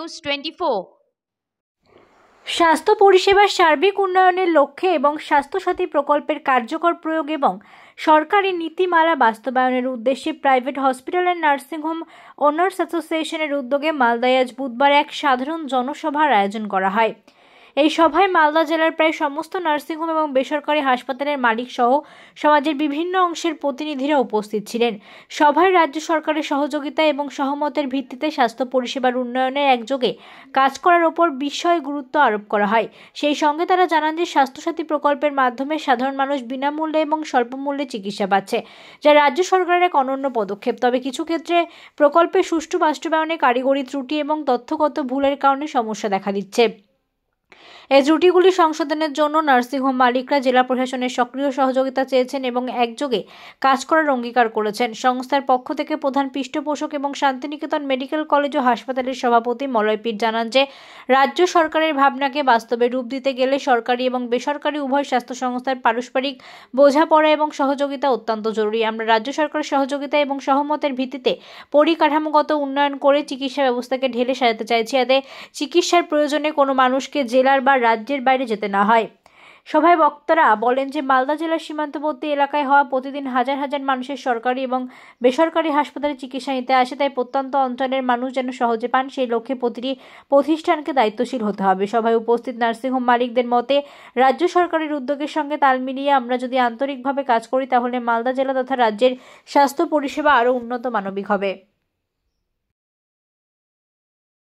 News 24। স্বাস্থ্য পরিষেবার সার্বিক উন্নয়নের লক্ষ্যে এবং স্বাস্থ্যসাথী প্রকল্পের কার্যকর প্রয়োগ এবং সরকারি নীতিমালা বাস্তবায়নের উদ্দেশ্যে private hospital and nursing home owners অ্যাসোসিয়েশনের উদ্যোগে মালদায় আজ বুধবার এক সাধারণ জনসভার আয়োজন করা হয়। এই সভায় মালদা জেলার প্রায় সমস্ত নার্সিংহোম এবং বেসরকারি হাসপাতালের মালিক সহ সমাজের বিভিন্ন অংশের প্রতিনিধিরা উপস্থিত ছিলেন। সভায় রাজ্য সরকারের সহযোগিতা এবং সহমতের ভিত্তিতে স্বাস্থ্য পরিষেবার উন্নয়নে একযোগে কাজ করার ওপর বিষয় গুরুত্ব আরোপ করা হয়। সেই সঙ্গে তারা জানান যে স্বাস্থ্যসাথী প্রকল্পের মাধ্যমে সাধারণ মানুষ বিনামূল্যে এবং স্বল্প মূল্যে চিকিৎসা পাচ্ছে, যা রাজ্য সরকারের এক অনন্য পদক্ষেপ। তবে কিছু ক্ষেত্রে প্রকল্পের সুষ্ঠু বাস্তবায়নে কারিগরি ত্রুটি এবং তথ্যগত ভুলের কারণে সমস্যা দেখা দিচ্ছে। এই ত্রুটিগুলি সংশোধনের জন্য নার্সিংহোম মালিকরা জেলা প্রশাসনের সক্রিয় সহযোগিতা চেয়েছেন এবং একযোগে কাজ করার অঙ্গীকার করেছেন। সংস্থার পক্ষ থেকে প্রধান পৃষ্ঠপোষক এবং শান্তিনিকেতন মেডিকেল কলেজ ও হাসপাতালের সভাপতি মলয় পীর জানান যে রাজ্য সরকারের ভাবনাকে বাস্তবে রূপ দিতে গেলে সরকারি এবং বেসরকারি উভয় স্বাস্থ্য সংস্থার পারস্পরিক বোঝাপড়া এবং সহযোগিতা অত্যন্ত জরুরি। আমরা রাজ্য সরকারের সহযোগিতা এবং সহমতের ভিত্তিতে পরিকাঠামোগত উন্নয়ন করে চিকিৎসা ব্যবস্থাকে ঢেলে সাজাতে চাইছি, যাতে চিকিৎসার প্রয়োজনে কোনো মানুষকে জেলার বা রাজ্যের বাইরে যেতে না হয়। সভায় বক্তারা বলেন যে মালদা জেলার সীমান্তবর্তী এলাকায় হওয়া প্রতিদিন হাজার হাজার মানুষের সরকারি এবং বেসরকারি হাসপাতালে চিকিৎসা নিতে আসে, তাই প্রত্যন্ত অঞ্চলের মানুষ যেন সহজে পান সেই লক্ষ্যে প্রতিটি প্রতিষ্ঠানকে দায়িত্বশীল হতে হবে। সভায় উপস্থিত নার্সিংহোম মালিকদের মতে রাজ্য সরকারের উদ্যোগের সঙ্গে তাল মিলিয়ে আমরা যদি আন্তরিকভাবে কাজ করি তাহলে মালদা জেলা তথা রাজ্যের স্বাস্থ্য পরিষেবা আরও উন্নত মানবিক হবে।